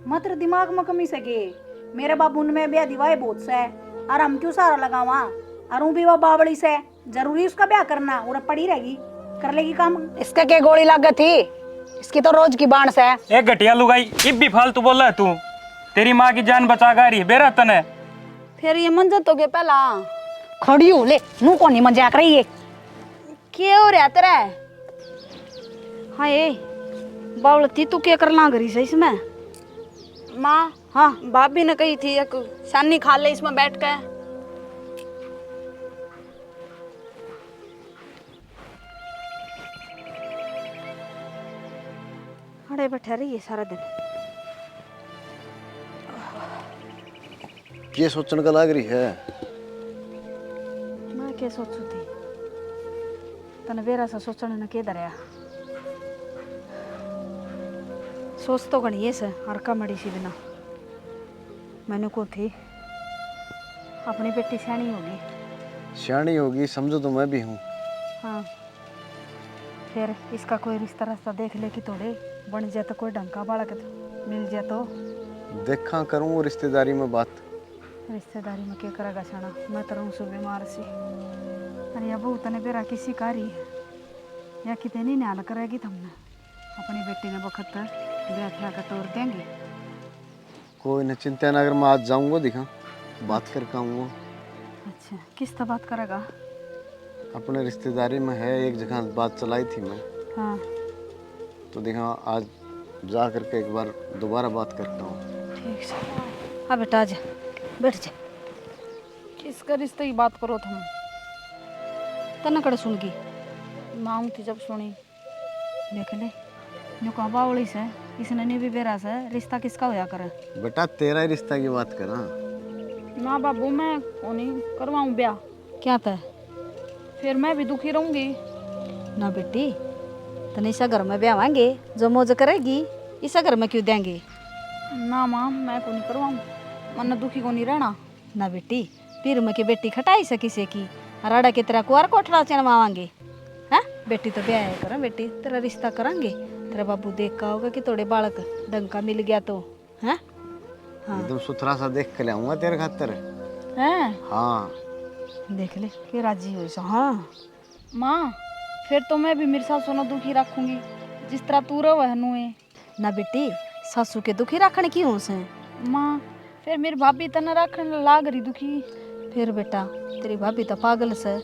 मत दिमाग में कमी सके। मेरे बाबू ने ब्याह दिवाए बहुत से और हम क्यों सारा लगावा। और भी वो बावड़ी से जरूरी उसका ब्याह करना और पड़ी रहेगी कर लेगी काम। इसका क्या गोली लागत थी? इसकी तो रोज की बांस है। एक घटिया लुगाई इब भी फालतू बोल रहा है तू। तेरी माँ की जान बचा गा रही बेरा तने। फिर ये मंजत हो गया पहला खड़ी हो ले मुंह को नहीं मजाक रही है। क्या हो रहा तेरा? हाँ ये बावलती तू क्या करना करी से इसमें? माँ हाँ भाभी ने कही थी एक सानी खा ले इसमें बैठ के। खड़े बैठे रही है सारा दिन। ये सोचने का लाग रही है। मैं क्या सोचू थी तने बेरा सा सोचने न के दरिया सोच तो गणी से हरका मड़ी सी बिना मैंने को थी अपनी बेटी सियाणी होगी। सियाणी होगी समझो तो मैं भी हूँ। हाँ फिर इसका कोई रिश्ता रास्ता देख ले कि थोड़े बन जाए तो कोई ढंग का बालक मिल जाए तो देखा करूँ वो रिश्तेदारी में बात। रिश्तेदारी में क्या करेगा साना? मैं तो रहूँ सो बीमार सी। अरे अब तने बेरा किसी कारी या कितने नहीं न्याल करेगी तुमने अपनी बेटी ने वक्त ब्याह ठा कर तोड़ देंगे। कोई न चिंता ना अगर मैं आज जाऊँगा दिखा बात करके आऊँगा। अच्छा किस तरह बात करेगा? अपने रिश्तेदारी में है एक जगह बात चलाई थी मैं। हाँ तो देखा आज जा करके एक बार दोबारा बात करता हूँ। ठीक से। हाँ बेटा आजा बैठ जा। किसका रिश्ते की बात करो तुम? तना कड़े सुन गई माँ थी जब सुनी। देख ले न्यू कहा बावली से इसने नहीं भी बेरा से रिश्ता किसका होया करे? बेटा तेरा ही रिश्ता की बात करा। ना बाबू मैं नहीं करवाऊँ ब्याह। क्या था? फिर मैं भी दुखी रहूंगी ना बेटी तने इसा घर में ब्यावांगे जो मौज करेगी इसा घर में क्यों देंगे? ना माँ मैं को नहीं करवाऊँ मन दुखी को नहीं रहना। ना बेटी पीर में की बेटी खटाई सकी से की राड़ा की तरह कुआर कोठरा चनवावांगे। हाँ बेटी तो ब्याह करें बेटी तेरा रिश्ता करेंगे। तेरा बाबू देख का होगा कि थोड़े बालक ढंग का मिल गया तो है। हाँ एकदम सुथरा सा देख के लाऊंगा तेरे खातर। हैं हाँ देख ले कि राजी हो सो। हाँ माँ फिर तो मैं भी मेरी सासू ने दुखी रखूंगी जिस तरह तू रहो हनु है। ना बेटी सासू के दुखी रखने की हो से माँ फिर मेरी भाभी तना रखने लाग रही दुखी। फिर बेटा तेरी भाभी तो पागल से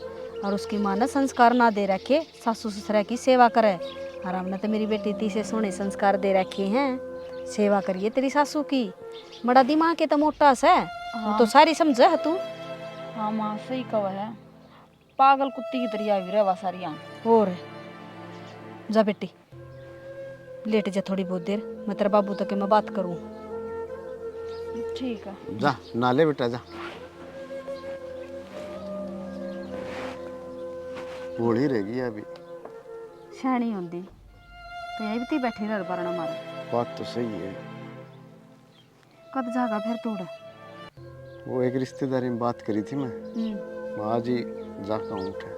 और उसकी माँ ने संस्कार ना दे रखे सासू ससुरा की सेवा करे। और हमने तो मेरी बेटी तीसरे सोने संस्कार दे रखे हैं सेवा करिए तेरी सासू की। बड़ा दिमाग के तो मोटा से वो तो सारी समझे है तू। हाँ माँ सही कहा है पागल कुत्ती की तरह भी रवा सारिया। और जा बेटी लेट जा थोड़ी बहुत देर मैं तेरे बाबू तक मैं बात करूँ। ठीक है जा नाले बेटा जा। बूढ़ी रहेगी अभी। सियाणी होंगी तो यही भी बैठी रह बरना मारे। बात तो सही है। कब जागा फिर तू? वो एक रिश्तेदारी में बात करी थी मैं आज ही जाकर उठे।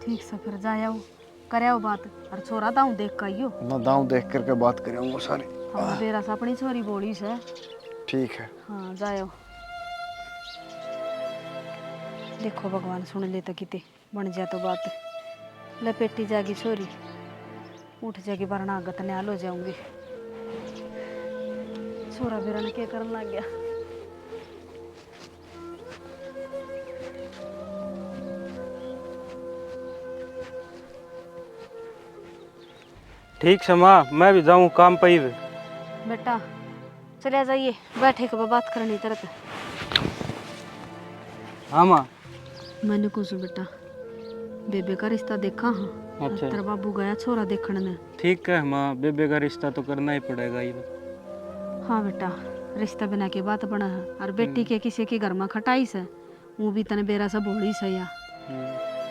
ठीक से फिर जाओ कराओ बात और छोरा दाऊ देख का आइयो ना दाऊं देख करके बात करेंगे सारी। हम बेरा से अपनी छोरी बोली से। ठीक है। हाँ जाओ देखो भगवान सुन ले तो किते बन जाए तो बात लपेटी जागी छोरी उठ जाएगी वरना आगत न्याल हो जाऊंगी। छोरा बेरा ने क्या करने लग गया? ठीक से माँ मैं भी जाऊँ काम पे ही। बेटा चले जाइए बैठे के बात करनी तरत। हाँ माँ। मैंने कुछ बेटा बेबे का रिश्ता देखा। हाँ अच्छा तेरा बाबू गया छोरा देखने ने। ठीक है माँ बेबे का रिश्ता तो करना ही पड़ेगा ये। हाँ बेटा रिश्ता बिना के बात बना है और बेटी के किसी के घर में खटाई से वो भी तने बेरा से बोली से या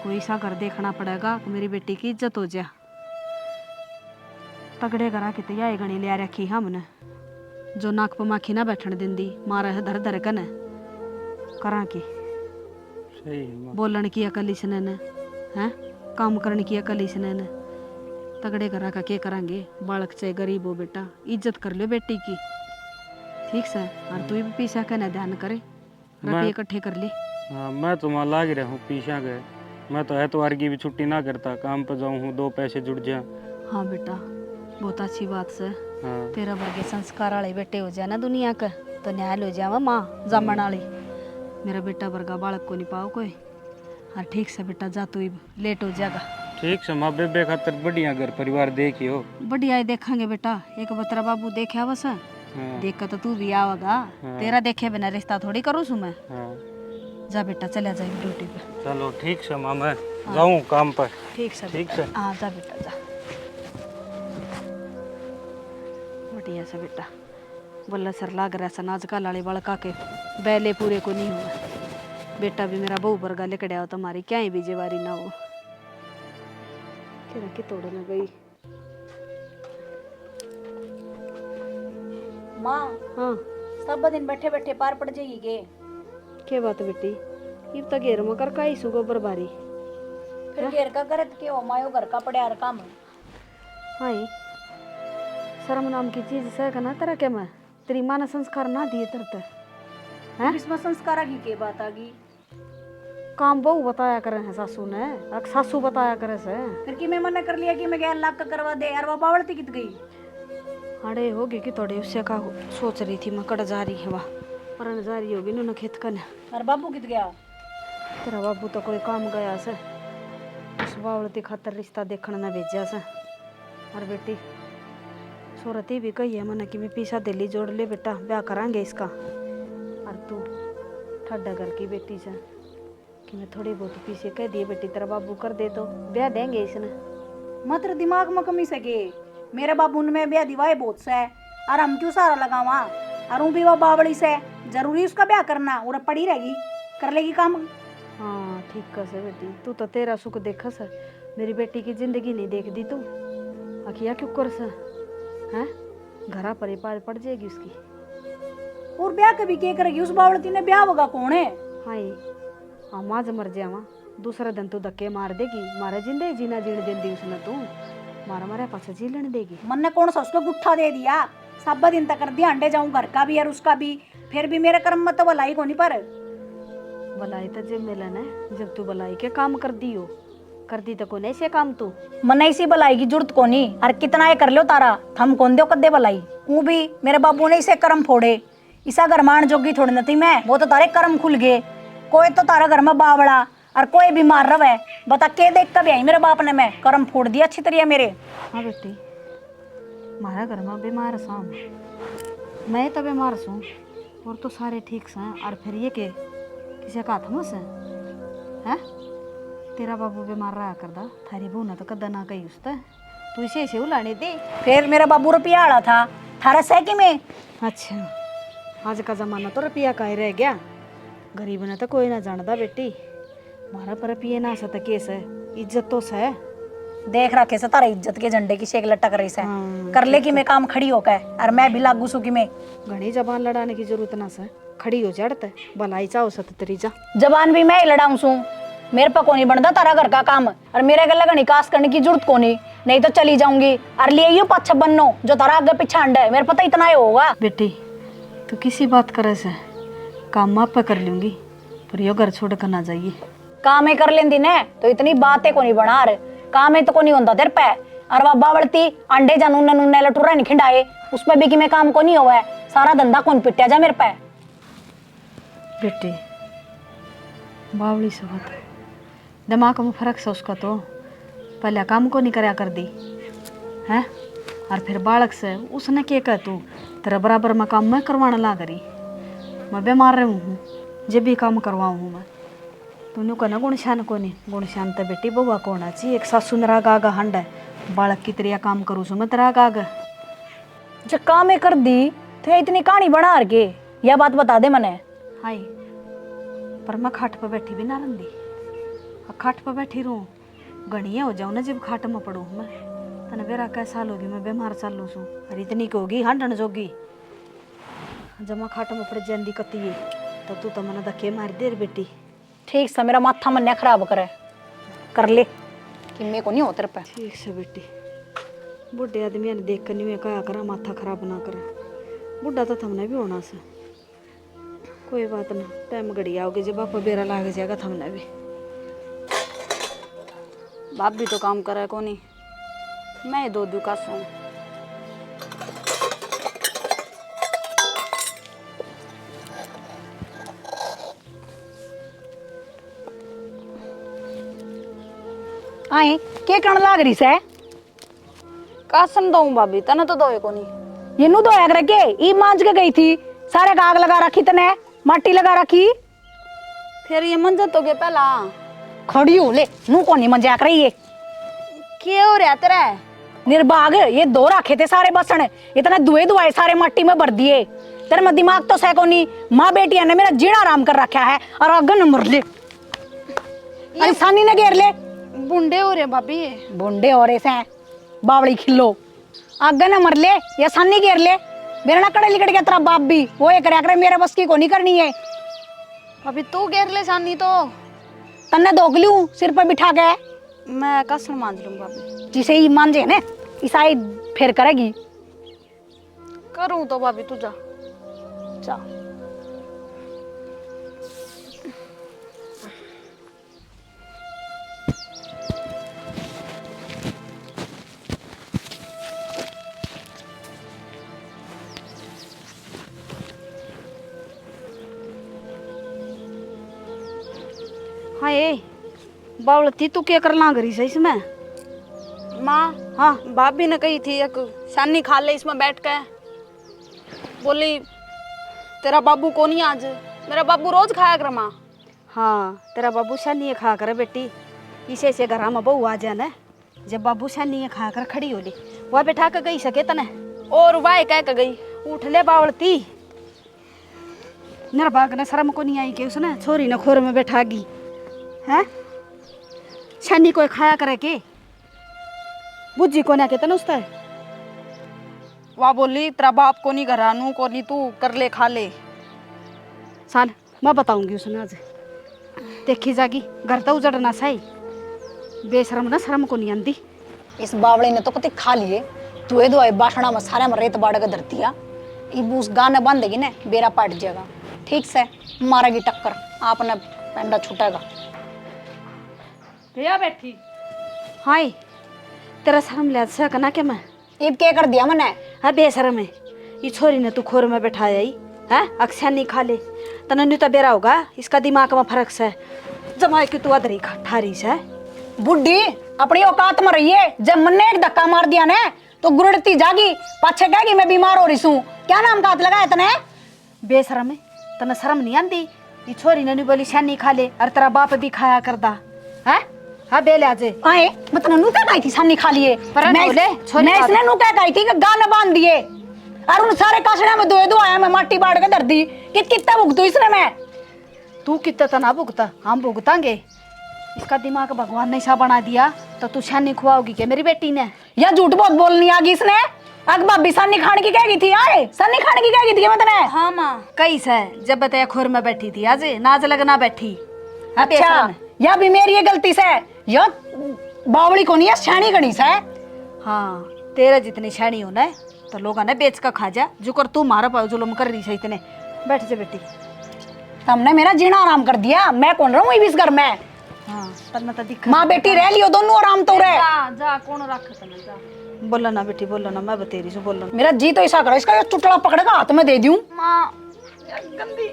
कोई सा घर देखना पड़ेगा कि मेरी बेटी की इज्जत हो जा। तगड़े करा के तैयारी गणी लिया रखी हमने जो नाक पर माखी ना बैठन देंदी मारा है धर धर कने करा की। सही है माँ। बोलन की अकल इसने ने हैं काम करने की अकल इसने ने तगड़े करा का क्या करेंगे। बालक चाहे गरीब हो बेटा इज्जत कर लो बेटी की। ठीक से। और तू भी पीछा का ना ध्यान करे, रुपये इकट्ठे कर ले। हाँ मैं तो वहाँ लाग रहा हूँ पीछा गए। मैं तो एतवार की भी छुट्टी ना करता, काम पर जाऊँ हूँ, 2 पैसे जुड़ जाए। हाँ बेटा, बहुत अच्छी बात से। हाँ तेरा वर्गे संस्कार वाले बेटे हो जाए ना दुनिया का, तो न्याय हो जावा माँ जमन वाली। मेरा बेटा वर्गा बालक को नहीं पाओ कोई। हाँ ठीक से बेटा, जा तू लेट हो जाएगा। ठीक से माँ बेबे खातर बढ़िया घर परिवार देखियो। बढ़िया ही देखेंगे बेटा, एक बतरा बाबू देखे बस। हाँ देख कर तो तू भी आवेगा। हाँ। तेरा देखे बिना रिश्ता थोड़ी करूँ सु मैं। हाँ जा बेटा, चला जाए ड्यूटी पे। चलो ठीक से माँ, मैं जाऊँ काम पर। ठीक से ठीक बेटा। से। हाँ जा बेटा जा। बढ़िया से बेटा, बोला सर लाग रहा सन आजकल वाले बड़का के बैले पूरे को नहीं हुआ। बेटा भी मेरा बहू वर्गा लिकड़ा हो, तुम्हारी क्या ही बीजेवारी ना हो। कि तोड़ न गई माँ हाँ। सब दिन बैठे बैठे पार पड़ जाएगी के? क्या बात बेटी, इब तक घेर मकर का ही सुगो बरबारी। फिर घेर का करत के हो मायो घर का पड़े हर काम। हाई शर्म नाम की चीज से ना तेरा क्या मैं तेरी माँ ने संस्कार ना दिए तरते हैं। इसमें संस्कार की के बात आ गई? काम बहू बताया करे हैं सासू ने, अक सासू बताया करे से। फिर कि मैं मना कर लिया कि मैं 11 लाख का करवा दे यार, वो बावड़ती कित गई? अरे होगी कि थोड़े उससे का सोच रही थी मैं कड़ जा रही है, वाह पर जा रही होगी ना खेत कन। और बाबू कित गया? तेरा बाबू तो कोई काम गया से, उस बावड़ती खातर रिश्ता देखने न भेजा से। और बेटी सूरती भी कही है मैंने कि मैं पीछा दिल्ली जोड़ ले बेटा, ब्याह करांगे इसका। और तू ठड्डा घर की बेटी से कि मैं थोड़ी बहुत पीछे कह दिए बेटी तेरा बाबू कर दे तो ब्याह देंगे इसने। मात्र दिमाग में कमी सके, मेरे बाबू ने ब्याह दिवाए बहुत से और हम क्यों सारा लगावा? और भी वो बावड़ी से जरूरी उसका ब्याह करना, और पड़ी रहेगी कर लेगी काम। हाँ ठीक कसे बेटी, तू तो तेरा सुख देखा सा, मेरी बेटी की जिंदगी नहीं देख दी तू। अखिया क्यों कर सा हैं, घरा पर ही पार पड़ जाएगी उसकी। और ब्याह कभी क्या करेगी उस बावड़ती ने? ब्याह होगा कौन है? हाँ माँ ज मर जावा, दूसरा दिन तू धक्के मार देगी, मारे जिंदगी जीना जीण देंदी उसने तू, मारा मारे पास जी लेने देगी। मन ने कौन सा उसको गुट्ठा दे दिया? सब दिन तक कर दिया अंडे जाऊं घर का भी और उसका भी, फिर भी मेरे कर्म में तो भलाई को नहीं। पर भलाई तो जब मिलन है, जब तू भलाई के काम कर दी हो, कर दी तो को नहीं से काम तू। मन ऐसी भलाई की जरूरत को नहीं, और कितना ये कर लो तारा थम कौन दो कदे भलाई। वो भी मेरे बाबू ने इसे कर्म फोड़े, इसा घर मान जोगी थोड़ी न थी मैं, वो तो तारे कर्म खुल गए। कोई तो तारा घर में बावड़ा और कोई बीमार रवे, बता के देख कभी आई मेरे बाप ने मैं कर्म फोड़ दिया अच्छी तरह मेरे। हाँ बेटी, मारा घर में बीमार सा मैं तो बीमार सूँ और तो सारे ठीक सा, और फिर ये के किसी का हाथ से है? तेरा बाबू बीमार रहा करदा, थारी बहू ने तो कदा ना कही उसते, तू इसे ऐसे उलाने दे। फिर मेरा बाबू रुपया आड़ा था थारा सैकी में। अच्छा आज का जमाना तो रुपया का ही रह गया, गरीब ने तो कोई ना जानता बेटी। मारा पर रुपये ना सता केस है, इज्जत तो है। देख रखे से तारा इज्जत के झंडे की शेक लटक रही से। हाँ, कर ले कि मैं काम खड़ी होकर, और मैं भी लागू सू की मैं। घनी जबान लड़ाने की जरूरत ना से, खड़ी हो जड़ते भलाई चाहो सत तेरी जा। जबान भी मैं ही लड़ाऊं सू, मेरे पर को नहीं बनता तारा घर का काम, और मेरे गले का निकास करने की जरूरत को नहीं तो चली जाऊंगी। और लिए यू पच्छ बनो जो तारा आगे पीछे अंडा है, मेरे पता इतना ही होगा। बेटी तू किसी बात करे से काम माप पे कर लूंगी, पर यो घर छोड़ कर ना जाइए। काम ही कर लेंदी ने तो इतनी बातें को नहीं बना रहे, काम ही तो को नहीं होता तेरे पे। और बाबा बढ़ती अंडे जा नूने नूने लटूरा नहीं खिंडाए, उसमें भी कि मैं काम को नहीं हुआ है, सारा धंधा कौन पिटिया जा मेरे पे। बेटी बावली से बात दिमाग में फर्क से उसका, तो पहले काम को नहीं करया कर दी है, और फिर बालक से उसने क्या कह तू तेरा बराबर में काम मैं करवाने ला करी। मैं बीमार रही हूँ, जब भी काम करवाऊँ हूँ मैं, तूने कहना गुण शान को नहीं, गुण शान तो बेटी बउआ को होना चाहिए। एक सासू मेरा आगा हंड है, बालक की तरह काम करूँ सो मैं तेरा आगा। जब काम ही कर दी तो इतनी कहानी बना के यह बात बता दे मने। हाय पर मैं खाट पर बैठी भी ना रंदी, खाट पर बैठी रहूँ गणिया हो जाऊँ ना जब खाट में पड़ूँ मैं। तना बेरा कै साल होगी मैं बीमार चालू सू, और इतनी की होगी हंडन जोगी। जब मैं खाट में पड़ जाती कती है तो तू तो मैंने धक्के मार दे बेटी। ठीक से मेरा माथा मन खराब करे, कर ले कि मेरे को नहीं हो तेरे पे। ठीक से बेटी, बुढ़े आदमी ने देख कर नहीं कहा करा माथा खराब ना करे, बुढ़ा तो थमने भी होना से। कोई बात ना, टाइम घड़ी आओगे जब बापा बेरा लाग जाएगा थमने भी। बाप भी तो काम करे को नहीं, मैं ही दो का सो। आए के कण लाग रही से? कासन दो भाभी, तने तो दोए को नहीं। ये नु धोया कर के ई मांज के गई थी, सारे का आग लगा रखी तने, माटी लगा रखी। फिर ये मंजत हो गया पहला। खड़ी हो ले, नु कोनी मजाक रही है। क्या हो रहा तेरा? निर्भाग, ये दो रखे थे सारे बसन, इतने दुए दुआए सारे मट्टी में भर दिए। तेरे में दिमाग तो सैकोनी, माँ बेटिया ने मेरा जीना आराम कर रखा है और अगन मर ले। इंसानी ने घेर ले। बुंडे हो रहे भाभी। बुंडे हो रहे से बावड़ी खिल्लो, अगन मर ले या सानी घेर ले। मेरा ना कड़े लिकड़ गया तेरा बाप भी, वो ये करे मेरे बस की को नहीं करनी है। अभी तू घेर ले सानी तो तन्ने धोक लूं सिर पर बिठा के। मैं कासन मांज लूं भाभी। जिसे ही मांझे ने ईसाई फिर करेगी। करूं तो भाभी तू जा। जा हाँ ये बावलती तू क्या करना करी से इसमें? माँ, हाँ भाभी ने कही थी एक शानी खा ले इसमें बैठ के। बोली तेरा बाबू को नहीं आज, मेरा बाबू रोज खाया कर माँ। हाँ, तेरा बाबू शानी खा कर बेटी, इसे से घर में बहू आ जाना। जब बाबू शानी खा कर खड़ी हो ली, वह बैठा के गई सके तने। और वाह कह के गई। उठ ले बावलती। निर्भाग ने शर्म को नहीं आई कि उसने छोरी ने खोर में बैठा गी है। शानी कोई खाया करे के बुझी को ना कहते ना उससे। वह बोली तेरा बाप को नहीं घरानू को नहीं, तू कर ले खा ले। साल मैं बताऊंगी उसने आज। देखी जागी घर तो उजड़ना सही, बेशरम ना शर्म को नहीं आंदी। इस बावड़ी ने तो कति खा लिए, दुए दुआए बासना में सारे में रेत बाड़ के धरतिया। इब उस गाने बांधेगी ने बेरा पाट जाएगा। ठीक से मारेगी टक्कर, आपने पेंडा छूटेगा। भैया बैठी। हाय तेरा शर्म ले से कना के मैं इब क्या कर दिया मैंने? हाँ बेशरम है ये छोरी ने तू खोर में बैठाया ही है। अक्सर नहीं खा ले तना नहीं तो बेरा होगा, इसका दिमाग में फर्क से जमाए कि तू अदरी ठारी से। बुढ़ी अपनी औकात में रही है। जब मन ने एक धक्का मार दिया ने तो गुरड़ती जागी, पाछे कहेगी मैं बीमार हो रही हूँ। क्या नाम का हाथ लगाया तने? बेशरम है तना शर्म नहीं आंदी। ये छोरी ने नहीं बोली शानी खा ले और तेरा बाप भी खाया करदा है। हाँ बेले आजे आए मैं तने नु क्या कही थी सानी खा लिए। पर मैं बोले, छोरी मैं बात- इसने नु क्या कही थी कि गाने बांध दिए और उन सारे कासने में दुए दुआया में माटी बाड़ के धर दी। कितना भुगतू इसने मैं? तू कितना तना भुगता, हम भुगतांगे। इसका दिमाग भगवान ने ऐसा बना दिया तो तू शानी खुआओगी क्या मेरी बेटी ने? या झूठ बहुत बोलनी आ गई इसने। अग भाभी सानी खाने की कह गई थी। आए सानी खाने की कह गई थी मैं तने। हाँ माँ कई से जब बताया खोर में बैठी थी आज नाज लगना बैठी। अच्छा या भी मेरी ये गलती से या बावड़ी को नहीं है छानी गणी से। हाँ तेरा जितनी छानी हो ना तो लोग ने बेच का खा जा जो कर तू मारा पाओ जुलम कर रही है इतने। बैठ जा बेटी। तुमने मेरा जीना आराम कर दिया। मैं कौन रहूं इस घर में? हाँ तब मैं तो दिखा माँ बेटी रह लियो दोनों आराम तो रहे। जा जा कौन रख तने जा। बोलो ना बेटी बोलो ना, मैं बतेरी से बोलो। मेरा जी तो ऐसा करो इसका ये चुटड़ा पकड़ेगा हाथ में दे दूं। माँ गंदी।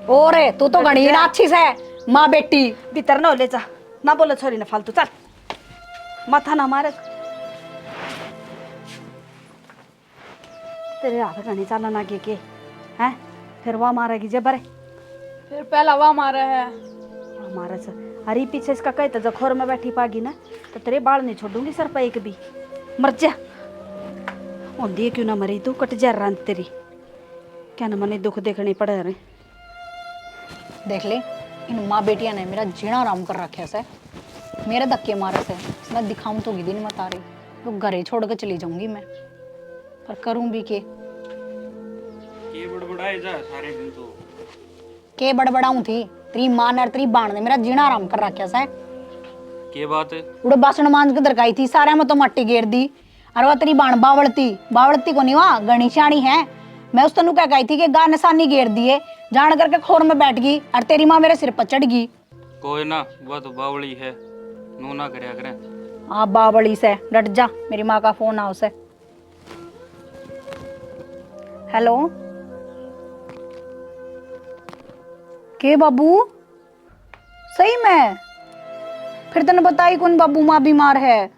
और तू तो घड़ी ना अच्छी से माँ बेटी। भीतर ना ले जा ना बोलो छोरी ने फालतू। चल माथा ना मारे तेरे हाथ घनी चाला ना के हैं। फिर वह मारेगी जबर फिर पहला वाह मारा है। हमारा से अरे पीछे इसका कहता जब खोर में बैठी पागी ना तो तेरे बाल नहीं छोड़ूंगी सर पर एक भी। मर जा होंदी है क्यों ना मरी तू कट जा रान तेरी। क्या ना मने दुख देखने पड़े रहे। देख ले इन माँ बेटिया ने मेरा जीना आराम कर रखे से। मेरे धक्के मारे से मैं दिखाऊं तो गिदी नहीं मता रही तो घर ही छोड़ कर चली जाऊंगी मैं। पर करूं भी के बड़बड़ाए जा सारे दिन तो के बड़बड़ाऊं थी। तेरी माँ ने तेरी बाण ने मेरा जीना आराम कर रखा से। के बात है? उड़े बासन मांझ के दरकाई थी सारे में तो मट्टी घेर दी। और वह तेरी बाण बावड़ती बावड़ती को नहीं वहाँ गणिशाणी है। मैं उस तनु क्या कही थी कि गा निशानी घेर दिए, जान करके खोर में बैठ गई और तेरी माँ मेरे सिर पर चढ़ गई। कोई ना, वह तो बावली है, नू ना करया करें। आप बाबड़ी से डट जा, मेरी माँ का फोन आओ से। हेलो के बाबू, सही में? फिर तने बताई कौन बाबू माँ बीमार है?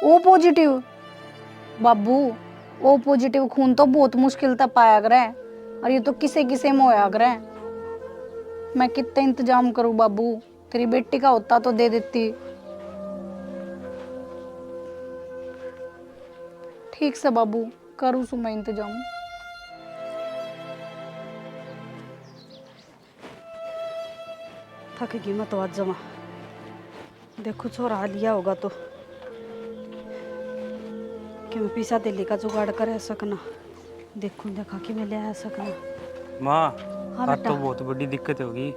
O positive? बाबू ओ पॉजिटिव खून तो बहुत मुश्किल तक पाया करे, और ये तो किसे किसे में होया करे। मैं कितना इंतजाम करूं बाबू, तेरी बेटी का होता तो दे देती। ठीक से बाबू, करूँ सु मैं इंतजाम। थक गई मैं तो आज जमा। देखो छोरा लिया होगा तो कि मैं पीसा दिल्ली का जुगाड़ कर सकना। देखूं देखा कि मैं ले आ सकना। माँ, हाँ आज बेटा। तो बहुत बड़ी दिक्कत होगी।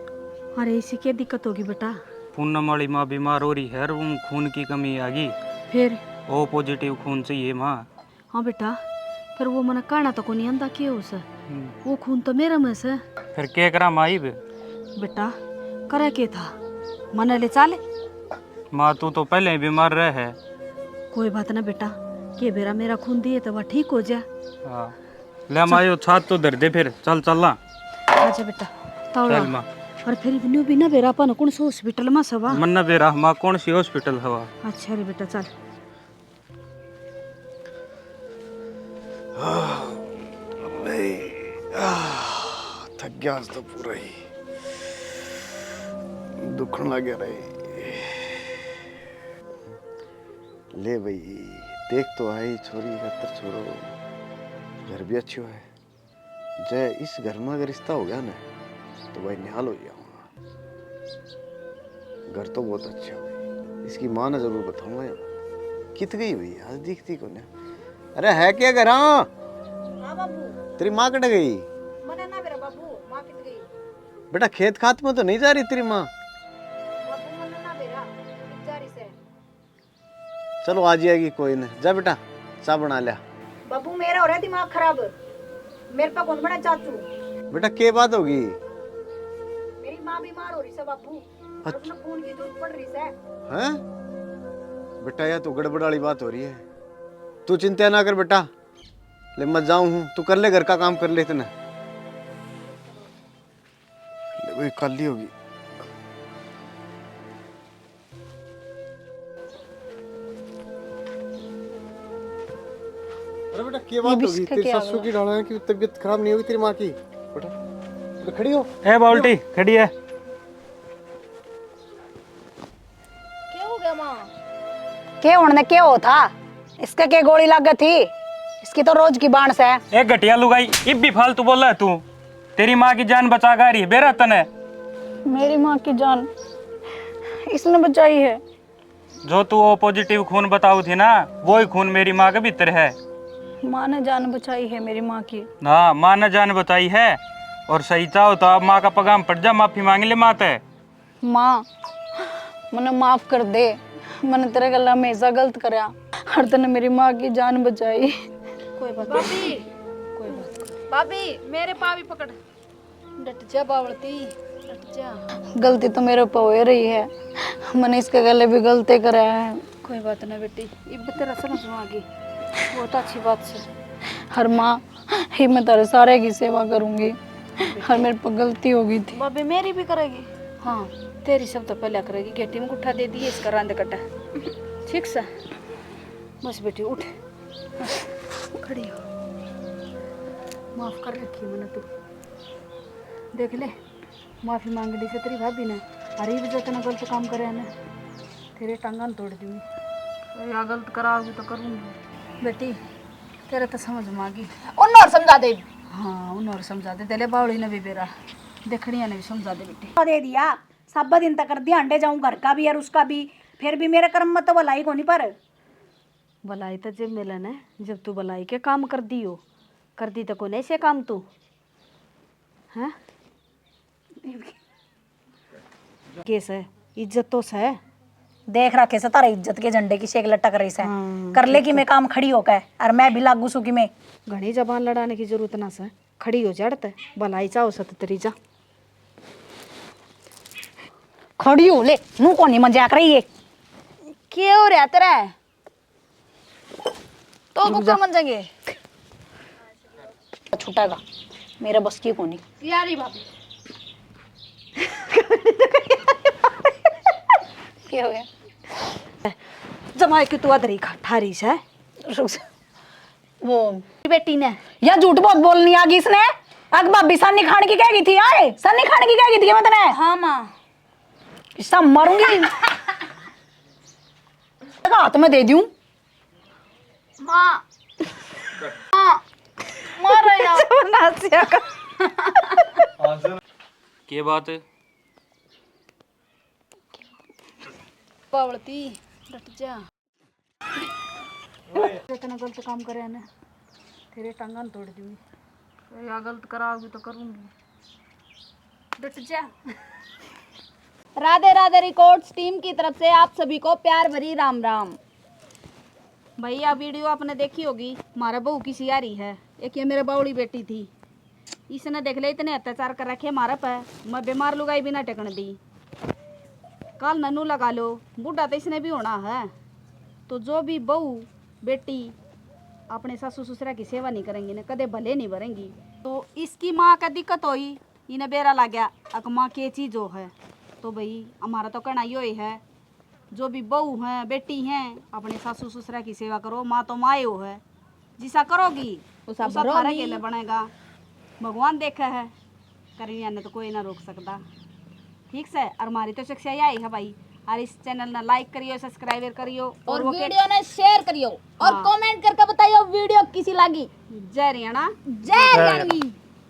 अरे इसी क्या दिक्कत होगी बेटा? पूनम वाली माँ बीमार हो रही है और वो खून की कमी आ गई। फिर? ओ पॉजिटिव खून चाहिए माँ। हाँ बेटा, फिर वो मना कहना तो को नहीं आंदा क्यों उसे? वो खून तो मेरा में से। फिर क्या करा माँ? बेटा करे के था, मन ले चाले। माँ तू तो पहले ही बीमार रहे है। कोई बात ना बेटा, के बेरा मेरा खून दिए तो वह ठीक हो जाए। हाँ ले माँ, यो छात तो धर दे, फिर चल चलना। अच्छा बेटा तौला। चल माँ। और फिर भी ना बेरा अपन कौन सा हॉस्पिटल में सवा? मन्ना बेरा माँ, कौन सी हॉस्पिटल हवा? अच्छा रे बेटा चल। थक गया आज तो पूरा ही, दुखन लग गया रही। ले भाई देख तो आई छोरी खतर छोड़ो, घर भी अच्छी है। जय इस घर में अगर रिश्ता हो गया ना तो भाई निहाल हो जाऊंगा। घर तो बहुत अच्छा है, इसकी माँ ने जरूर बताऊंगा। कित गई हुई आज दिखती को ना। अरे है क्या घर? हाँ तेरी माँ कट गई? मने ना मेरा बाबू, माँ कित गई? बेटा खेत खात में तो नहीं जा रही तेरी माँ? बाबू मने ना बेरा, कित जा रही से? चलो आ जाएगी, कोई नहीं। जा बेटा चाय बना लिया। बाबू मेरा हो रहा है दिमाग खराब, मेरे पे कौन बना चाचू? बेटा क्या बात होगी? मेरी माँ बीमार हो रही है बाबू, और अपना खून की जरूरत पड़ रही है। हैं? बेटा यह तो गड़बड़ वाली बात हो रही है। तू चिंता ना कर बेटा, ले मैं जाऊं हूँ, तू कर ले घर का काम कर ले इतना। वही कल ही होगी। अरे बेटा क्या बात होगी? तेरी सासू की डाला की तबीयत खराब नहीं होगी तेरी माँ की? बेटा बेटा खड़ी हो। ए बाल्टी खड़ी है। क्या हो गया माँ? क्या होने क्या हो था? इसका क्या गोली लग गई थी? इसकी तो रोज की बांस है। एक घटिया लुगाई, इब भी फालतू बोल रहा है तू। तेरी माँ की जान बचा गा रही है बेरा तने। मेरी माँ की जान इसने बचाई है। जो तू ओ पॉजिटिव खून बताऊ थी ना, वही खून मेरी माँ के भीतर है। माँ ने जान बचाई है मेरी माँ की। हाँ माँ ने जान बचाई है, और सही चाहो तो आप माँ का पगाम पड़ जा, माफी मांग ले माँ ते। माँ मने माफ कर दे, मैंने तेरे गला हमेशा गलत करा, हर तने मेरी माँ की जान बचाई। कोई बात भाभी, कोई बात। भाभी मेरे पा भी पकड़। डट जा बावलती, डट जा। गलती तो मेरे ऊपर हो रही है, मैंने इसके गले भी गलती करा है। कोई बात ना बेटी, इब तेरा समझ में आ गई, बहुत अच्छी बात से। हर माँ ही मैं तेरे सारे की सेवा करूंगी, हर मेरे पर गलती हो गई थी। भाभी मेरी भी करेगी? हाँ तेरी सब तो पहले करेगी। गेटी में गुट्ठा दे दिए इसका रांद कटा। ठीक सा बस बेटी उठ, खड़ी हो। माफ कर रखी मैंने, तू देख ले, माफी मांग ली से तेरी भाभी ने। अरे वजह तेना गलत काम करे ना, तेरे टांगन तोड़ दूंगी। या गलत कराओगी तो करूँगी। बेटी तेरे तो समझ में आ गई, उन और समझा दे। हाँ उन और समझा दे। तेरे बावड़ी ने भी बेरा देखड़िया ने भी समझा दे बेटी। दे दिया सब दिन तक कर दिया, अंडे जाऊं घर का भी और उसका भी, फिर भी मेरे कर्म में तो भलाई को नहीं। पर भलाई तो जब मिलन है, जब तू भलाई के काम कर दी हो, कर दी तो को नहीं से काम तू हैं? केस है, इज्जत तो है, देख रखे से तारा इज्जत के झंडे की शेक लटक रही से कर ले कि मैं काम खड़ी होकर और मैं भी लागू सू कि मैं घनी जबान लड़ाने की जरूरत ना से खड़ी हो जड़त भलाई चाहो सत तेरी जा खड़ी हो ले मुंह को नहीं मजाक रही है क्या हो रहा तेरा तो कुकर मन जाएंगे छुटेगा मेरा बस की कोनी यारी भाभी क्या हो गया जमाए कि तू अदरी ठारी से वो बेटी ने या झूठ बहुत बोलनी आ गई इसने अग भाभी सन्नी खाने की कह गई थी आए सन्नी खाने की कह गई थी मैं तने हाँ माँ सब मारूंगी हाथ में दे दूं माँ माँ मार रहा के बात है? पावड़ती डट जा इतना गलत काम करे ने तेरे टांगन तोड़ दूंगी या गलत कराओगी तो करूंगी डट जा राधे राधे रिकॉर्ड्स टीम की तरफ से आप सभी को प्यार भरी राम राम। भैया वीडियो आपने देखी होगी हमारा बहू की सियारी है एक ये मेरे बावड़ी बेटी थी इसने देख ले इतने अत्याचार कर रखे हमारा पे मैं बीमार लुगाई भी ना टेकन दी कल ननू लगा लो बूढ़ा तो इसने भी होना है तो जो भी बहू बेटी अपने सासू ससुरा की सेवा नहीं करेंगी ना कदे भले नहीं भरेंगी तो इसकी माँ का दिक्कत हुई इन्हें बेरा लग गया अक माँ के चीज़ जो है तो भाई हमारा तो कहना यो ही है जो भी बहू हैं बेटी हैं अपने सासू ससुरा की सेवा करो माँ तो माँ हो है जिसा करोगी उसा उसा भरोगी। थारे के लिए बनेगा भगवान देखा है करिया ने तो कोई ना रोक सकता ठीक से और हमारी तो शिक्षा यही है भाई और इस चैनल ना लाइक करियो सब्सक्राइब करियो और वो के- वीडियो ने शेयर करियो और हाँ। कमेंट करके बताइयो वीडियो किसी लगी। जय हरियाणा जय हरियाणवी।